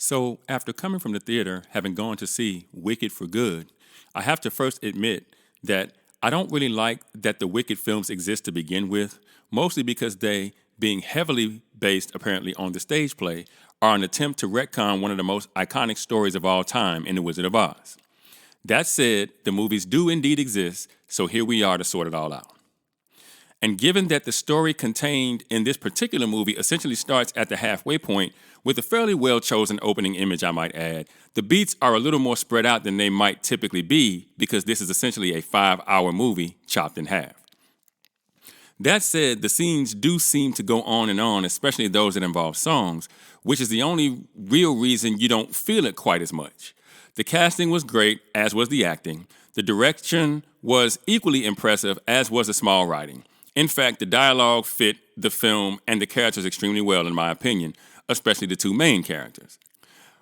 So, after coming from the theater, having gone to see Wicked for Good, I have to first admit that I don't really like that the Wicked films exist to begin with, mostly because they, being heavily based apparently on the stage play, are an attempt to retcon one of the most iconic stories of all time in The Wizard of Oz. That said, the movies do indeed exist, so here we are to sort it all out. And given that the story contained in this particular movie essentially starts at the halfway point with a fairly well chosen opening image, I might add, the beats are a little more spread out than they might typically be because this is essentially a 5-hour movie chopped in half. That said, the scenes do seem to go on, especially those that involve songs, which is the only real reason you don't feel it quite as much. The casting was great, as was the acting. The direction was equally impressive, as was the small writing. In fact, the dialogue fit the film and the characters extremely well, in my opinion, especially the two main characters.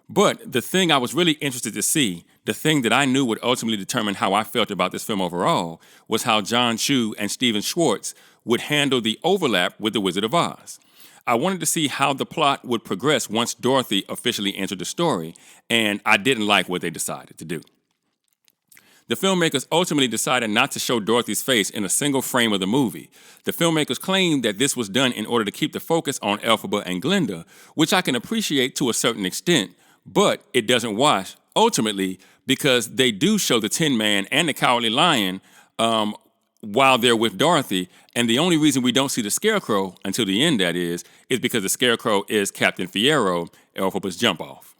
But the thing I was really interested to see, the thing that I knew would ultimately determine how I felt about this film overall, was how John Chu and Stephen Schwartz would handle the overlap with The Wizard of Oz. I wanted to see how the plot would progress once Dorothy officially entered the story, and I didn't like what they decided to do. The filmmakers ultimately decided not to show Dorothy's face in a single frame of the movie. The filmmakers claimed that this was done in order to keep the focus on Elphaba and Glinda, which I can appreciate to a certain extent, but it doesn't wash, ultimately, because they do show the Tin Man and the Cowardly Lion while they're with Dorothy, and the only reason we don't see the Scarecrow until the end, that is because the Scarecrow is Captain Fiyero, Elphaba's jump-off.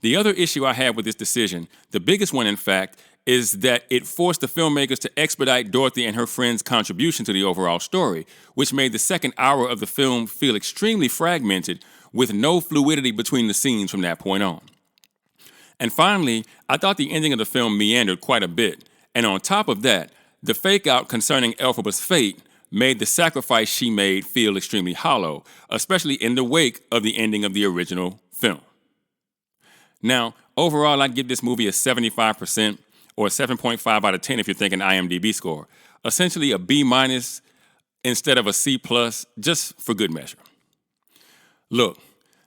The other issue I have with this decision, the biggest one in fact, is that it forced the filmmakers to expedite Dorothy and her friends' contribution to the overall story, which made the second hour of the film feel extremely fragmented with no fluidity between the scenes from that point on. And finally, I thought the ending of the film meandered quite a bit, and on top of that, the fake-out concerning Elphaba's fate made the sacrifice she made feel extremely hollow, especially in the wake of the ending of the original film. Now, overall, I'd give this movie a 75%, or a 7.5 out of 10 if you're thinking IMDb score. Essentially a B- instead of a C+, just for good measure. Look,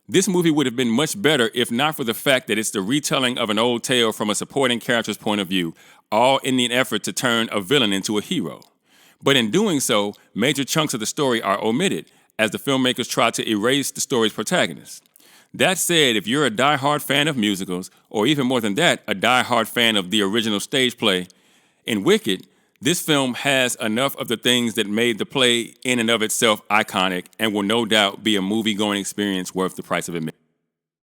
this movie would have been much better if not for the fact that it's the retelling of an old tale from a supporting character's point of view, all in the effort to turn a villain into a hero. But in doing so, major chunks of the story are omitted, as the filmmakers try to erase the story's protagonist. That said, if you're a die-hard fan of musicals, or even more than that, a die-hard fan of the original stage play, in Wicked, this film has enough of the things that made the play in and of itself iconic and will no doubt be a movie-going experience worth the price of admission.